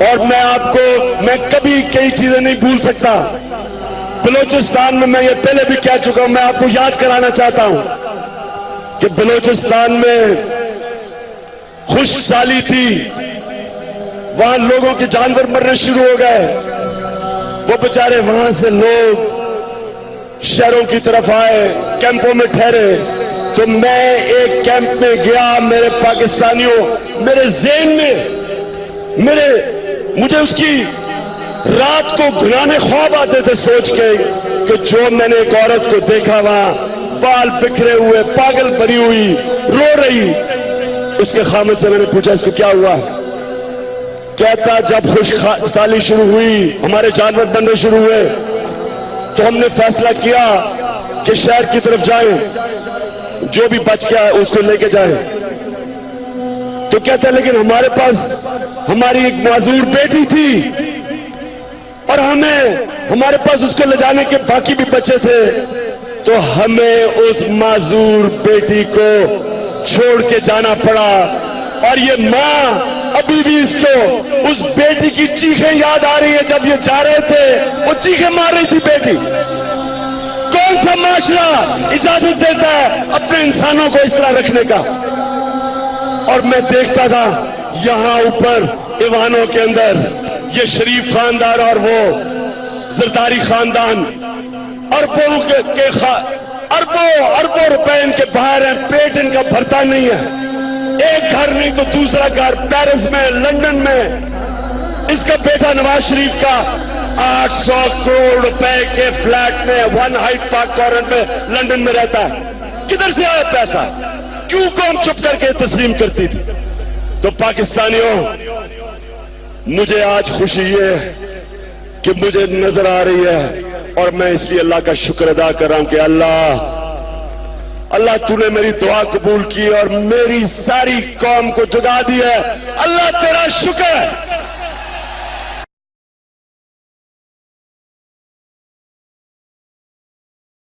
اور میں کبھی کئی چیزیں نہیں بھول سکتا. بلوچستان میں یہ پہلے بھی کہہ چکا ہوں, میں آپ کو یاد کرانا چاہتا ہوں کہ بلوچستان میں خشک سالی تھی, وہاں لوگوں کے جانور مرنے شروع ہو گئے. وہ بیچارے وہاں سے لوگ شہروں کی طرف آئے, کیمپوں میں ٹھہرے. تو میں ایک کیمپ میں گیا, میرے پاکستانیوں, میرے ذہن میں مجھے اس کی رات کو گھنانے خواب آتے تھے سوچ کے کہ جو میں نے ایک عورت کو دیکھا وہاں بال بکھرے ہوئے, پاگل بری ہوئی, رو رہی. اس کے خامد سے میں نے پوچھا اس کو کیا ہوا؟ کہتا جب خشک سالی شروع ہوئی, ہمارے جانور بننے شروع ہوئے, تو ہم نے فیصلہ کیا کہ شہر کی طرف جائیں, جو بھی بچ گیا اس کو لے کے جائیں. تو کہتا لیکن ہمارے پاس ہماری ایک معذور بیٹی تھی اور ہمارے پاس اس کو لے جانے کے باقی بھی بچے تھے, تو ہمیں اس معذور بیٹی کو چھوڑ کے جانا پڑا. اور یہ ماں ابھی بھی اس کو اس بیٹی کی چیخیں یاد آ رہی ہیں. جب یہ جا رہے تھے وہ چیخیں مار رہی تھی بیٹی. کون سا معاشرہ اجازت دیتا ہے اپنے انسانوں کو اس طرح رکھنے کا؟ اور میں دیکھتا تھا یہاں اوپر ایوانوں کے اندر یہ شریف خاندان اور وہ زرداری خاندان اربوں روپے ان کے باہر ہیں, پیٹ ان کا بھرتا نہیں ہے. ایک گھر نہیں تو دوسرا گھر, پیرس میں, لندن میں. اس کا بیٹا نواز شریف کا 800 کروڑ روپے کے فلیٹ میں 1 ہائٹ پارک کارنر میں لندن میں رہتا ہے. کدھر سے آیا پیسہ؟ کیوں قوم چپ کر کے تسلیم کرتی تھی؟ تو پاکستانیوں, مجھے آج خوشی یہ کہ مجھے نظر آ رہی ہے, اور میں اس لیے اللہ کا شکر ادا کر رہا ہوں کہ اللہ تو نے میری دعا قبول کی اور میری ساری قوم کو جگا دی ہے. اللہ تیرا شکر ہے.